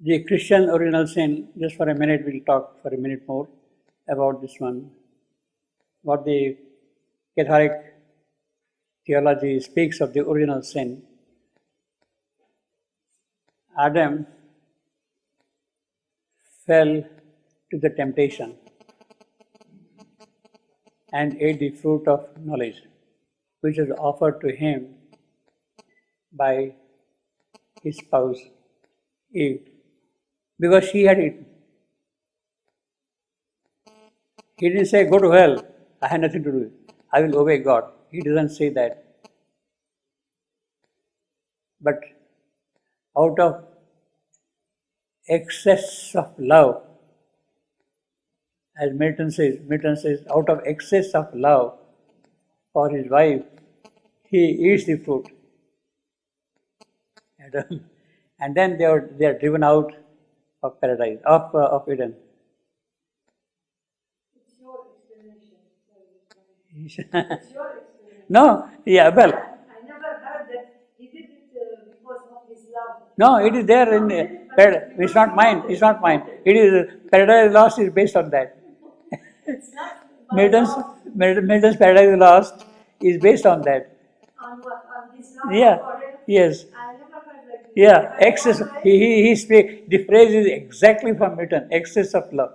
The Christian original sin, just for a minute, we'll talk for a minute more about this one. What the Catholic theology speaks of the original sin. Adam fell to the temptation and ate the fruit of knowledge, which was offered to him by his spouse Eve, because she had eaten. He didn't say, go to hell, I had nothing to do with it. I will obey God. He doesn't say that. But out of excess of love, as Milton says, out of excess of love for his wife, he eats the fruit. And then they are driven out of paradise, of Eden. It's your explanation. It's your explanation. No, yeah, well. I never heard that he did it because of his love. No, it is there in paradise. It's not mine. It's not mine. It is Paradise Lost is based on that. It's not Milton's Paradise Lost is based on that. on what? On his love? Yeah. Yes. I never heard that. Yeah. Excess. He speak. The phrase is exactly from Milton. Excess of love.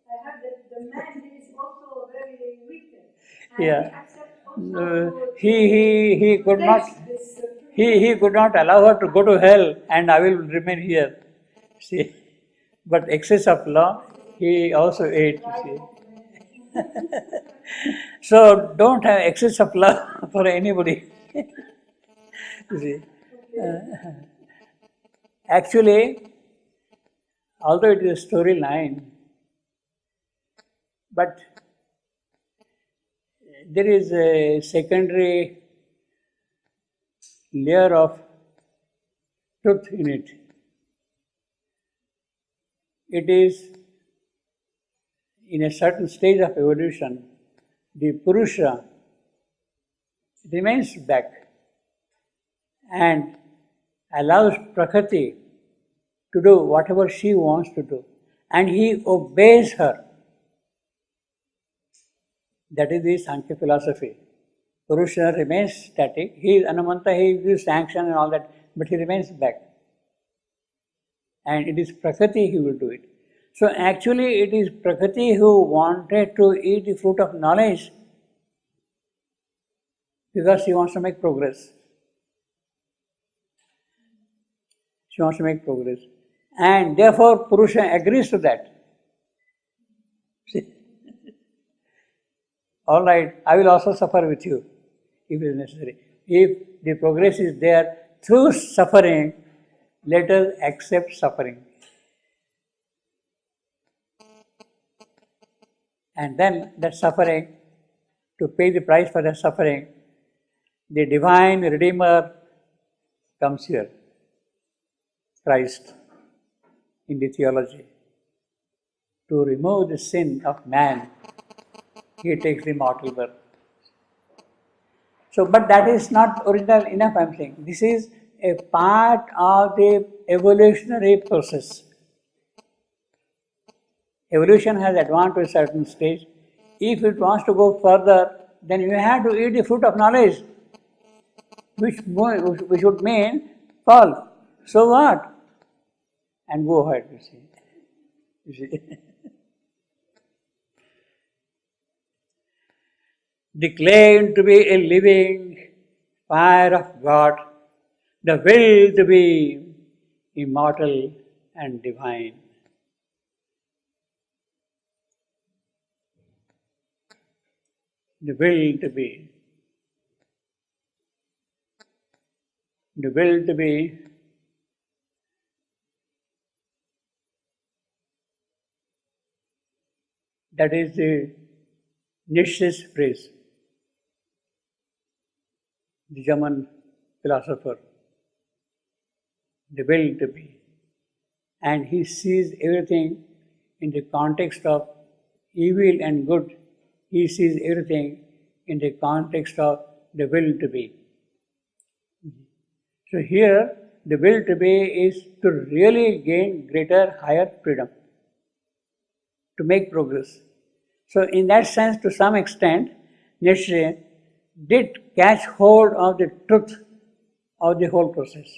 I heard that the man is also very wicked. And Yeah. he accepts also He could not. this, He could not allow her to go to hell, and I will remain here. See, but excess of love, he also ate. You see. So don't have excess of love for anybody. You see. Actually, although it is a storyline, but there is a secondary layer of truth in it. It is in a certain stage of evolution, the Purusha remains back and allows Prakriti to do whatever she wants to do, and he obeys her. That is the Sankhya philosophy. Purusha remains static. He is Anumanta, he gives sanction and all that, but he remains back. And it is Prakriti who will do it. So actually it is Prakriti who wanted to eat the fruit of knowledge because she wants to make progress. She wants to make progress. And therefore Purusha agrees to that. See? All right, I will also suffer with you if it is necessary. If the progress is there through suffering, let us accept suffering. And then that suffering, to pay the price for that suffering, the divine Redeemer comes here, Christ, in the theology. To remove the sin of man, he takes the mortal birth. So, but that is not original enough, I am saying. This is a part of the evolutionary process. Evolution has advanced to a certain stage. If it wants to go further, then you have to eat the fruit of knowledge, which would mean fall. So what? And go ahead, you see. You see. Declared to be a living fire of God, the will to be immortal and divine. The will to be. The will to be. That is the Nietzsche's phrase, the German philosopher. The will to be. And he sees everything in the context of evil and good. He sees everything in the context of the will to be. So here, the will to be is to really gain greater, higher freedom, to make progress. So, in that sense, to some extent, Nietzsche did catch hold of the truth of the whole process.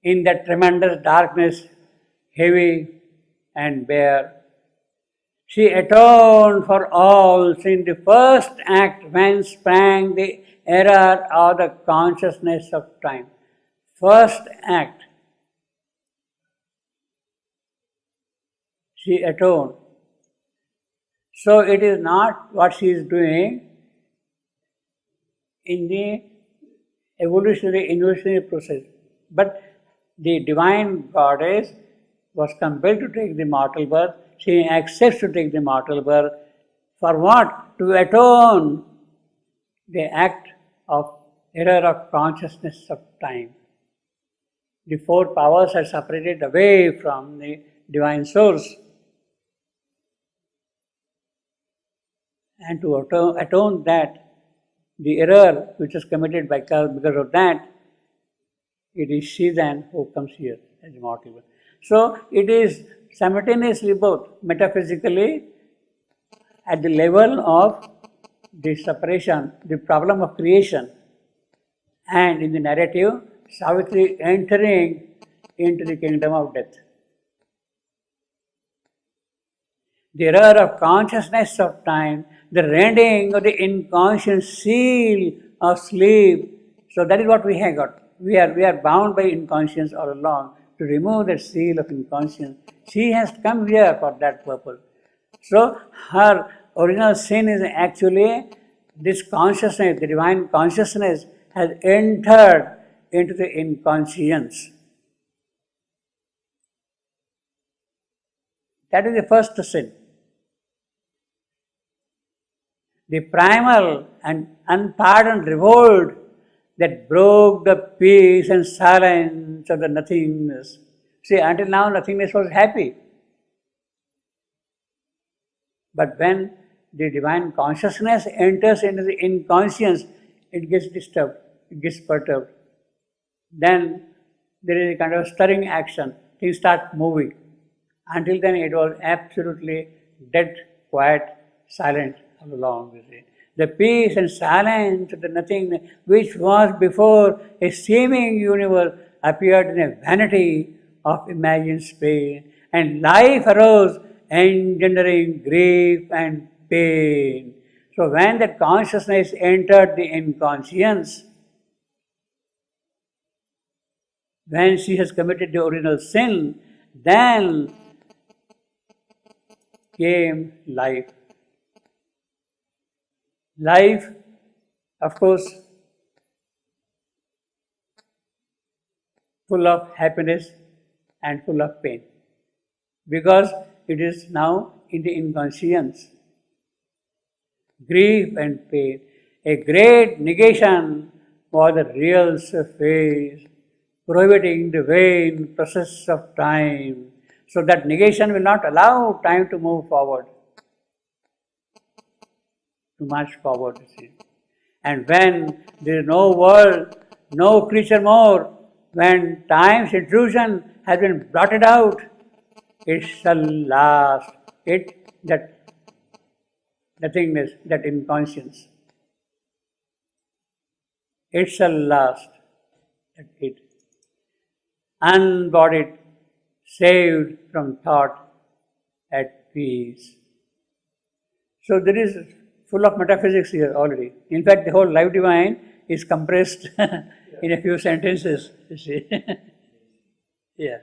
In that tremendous darkness, heavy and bare, she atoned for all in the first act when sprang the error of the consciousness of time. First act, she atoned. So it is not what she is doing in the evolutionary process, but the divine goddess was compelled to take the mortal birth. She accepts to take the mortal birth. For what? To atone the act of error of consciousness of time. The four powers are separated away from the divine source. And to atone that, the error which is committed because of that, it is she then who comes here as immortal. So it is simultaneously both metaphysically at the level of the separation, the problem of creation, and in the narrative, Savitri entering into the kingdom of death. The error of consciousness of time, the rending of the inconscient seal of sleep. So that is what we have got. We are bound by inconscience all along. To remove that seal of inconscience, she has come here for that purpose. So her original sin is actually this consciousness, the divine consciousness has entered into the inconscience. That is the first sin. The primal and unpardoned revolt that broke the peace and silence of the nothingness. See, until now nothingness was happy. But when the divine consciousness enters into the inconscience, it gets disturbed, it gets perturbed. Then there is a kind of stirring action, things start moving. Until then it was absolutely dead, quiet, silent all along. The peace and silence of the nothingness, which was before a seeming universe, appeared in a vanity of imagined space, and life arose, engendering grief and pain. So when that consciousness entered the inconscience, when she has committed the original sin, then came life. Life, of course, full of happiness and full of pain, because it is now in the inconscience. Grief and pain. A great negation was the real surface, prohibiting the vain process of time. So that negation will not allow time to move forward, to march forward, you see. And when there is no world, no creature more, when time's intrusion has been blotted out, it shall last. That nothingness, that inconscience, it shall last. It unbodied, saved from thought, at peace. So there is full of metaphysics here already. In fact, the whole life divine is compressed in a few sentences, you see. Yeah.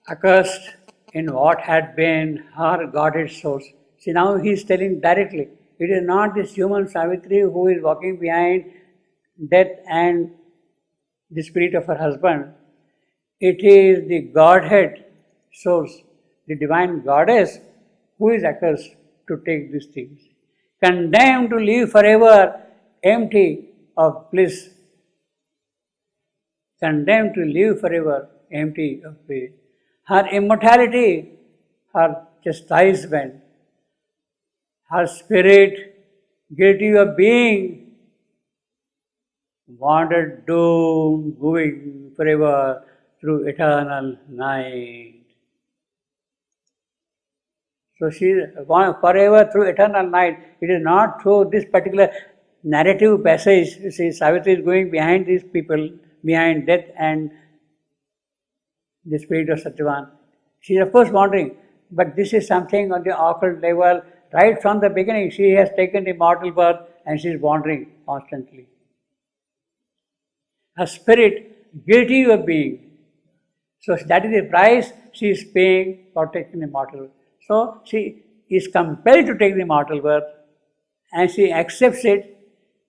Accursed in what had been her guarded source. See, now he is telling directly, it is not this human Savitri who is walking behind death and the spirit of her husband. It is the Godhead source, the divine goddess, who is accursed to take these things. Condemned to live forever empty of bliss. condemned to live forever empty of faith. Her immortality, her chastisement, her spirit, guilty of being, wandered doomed, going forever through eternal night. So she is forever through eternal night. It is not through this particular narrative passage. You see, Savitri is going behind these people, behind death and the spirit of Satyavan. She is of course wandering, but this is something on the occult level. Right from the beginning, she has taken the mortal birth and she is wandering constantly. Her spirit, guilty of being. So that is the price she is paying for taking the mortal birth. So she is compelled to take the mortal birth and she accepts it,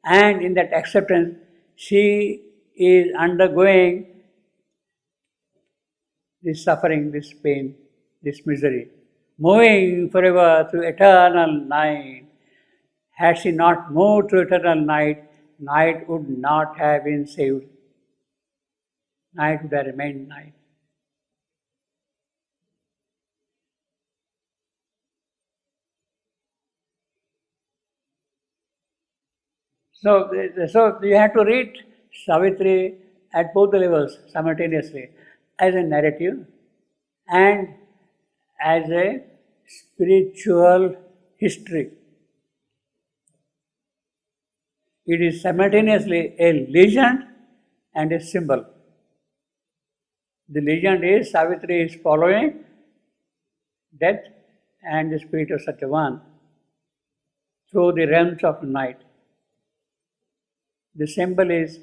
and in that acceptance she is undergoing this suffering, this pain, this misery, moving forever through eternal night. Had she not moved through eternal night, night would not have been saved. Night would have remained night. So you have to read Savitri at both the levels simultaneously, as a narrative and as a spiritual history. It is simultaneously a legend and a symbol. The legend is Savitri is following death and the spirit of Satyavan through the realms of night. The symbol is,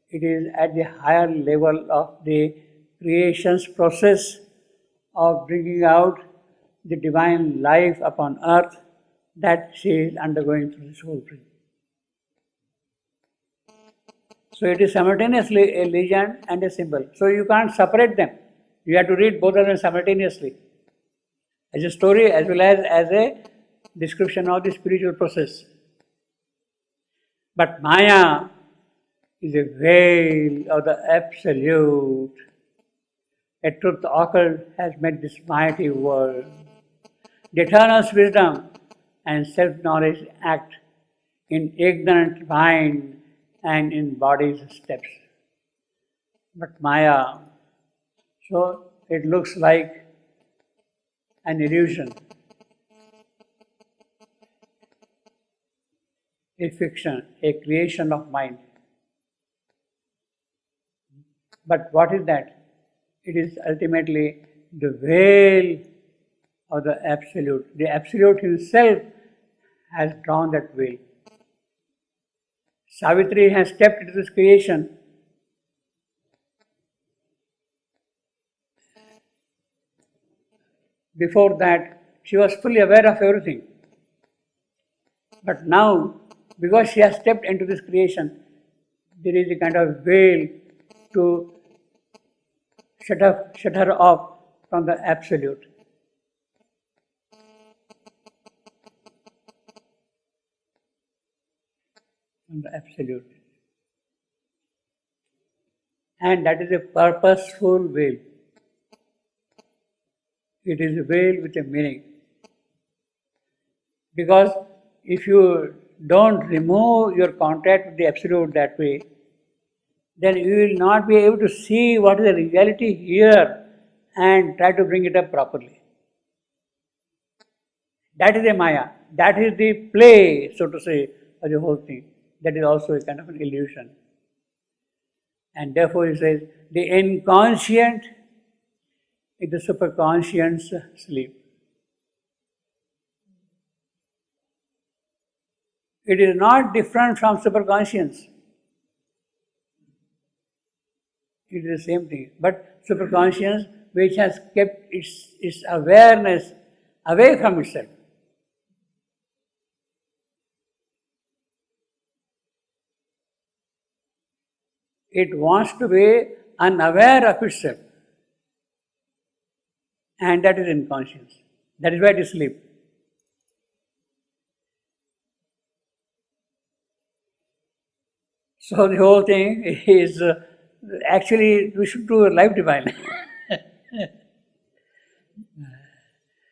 it is at the higher level of the creation's process of bringing out the divine life upon earth that she is undergoing through this whole thing. So it is simultaneously a legend and a symbol. So you can't separate them. You have to read both of them simultaneously, as a story as well as a description of the spiritual process. But Maya is a veil of the absolute. A truth occult has made this mighty world. The eternal's wisdom and self-knowledge act in ignorant mind and in body's steps. But Maya, so it looks like an illusion, a fiction, a creation of mind. But what is that? It is ultimately the veil of the Absolute. The Absolute himself has drawn that veil. Savitri has stepped into this creation. Before that, she was fully aware of everything. But now, because she has stepped into this creation, there is a kind of veil to shut her off from the Absolute. From the Absolute. And that is a purposeful veil. It is a veil with a meaning. Because if you don't remove your contact with the Absolute that way, then you will not be able to see what is the reality here and try to bring it up properly. That is a Maya. That is the play, so to say, of the whole thing. That is also a kind of an illusion. And therefore he says, the inconscient is the superconscient's sleep. It is not different from superconscience. It is the same thing. But superconscience, which has kept its awareness away from itself. It wants to be unaware of itself. And that is inconscience. That is why it is sleep. So the whole thing is Actually, we should do a life divine.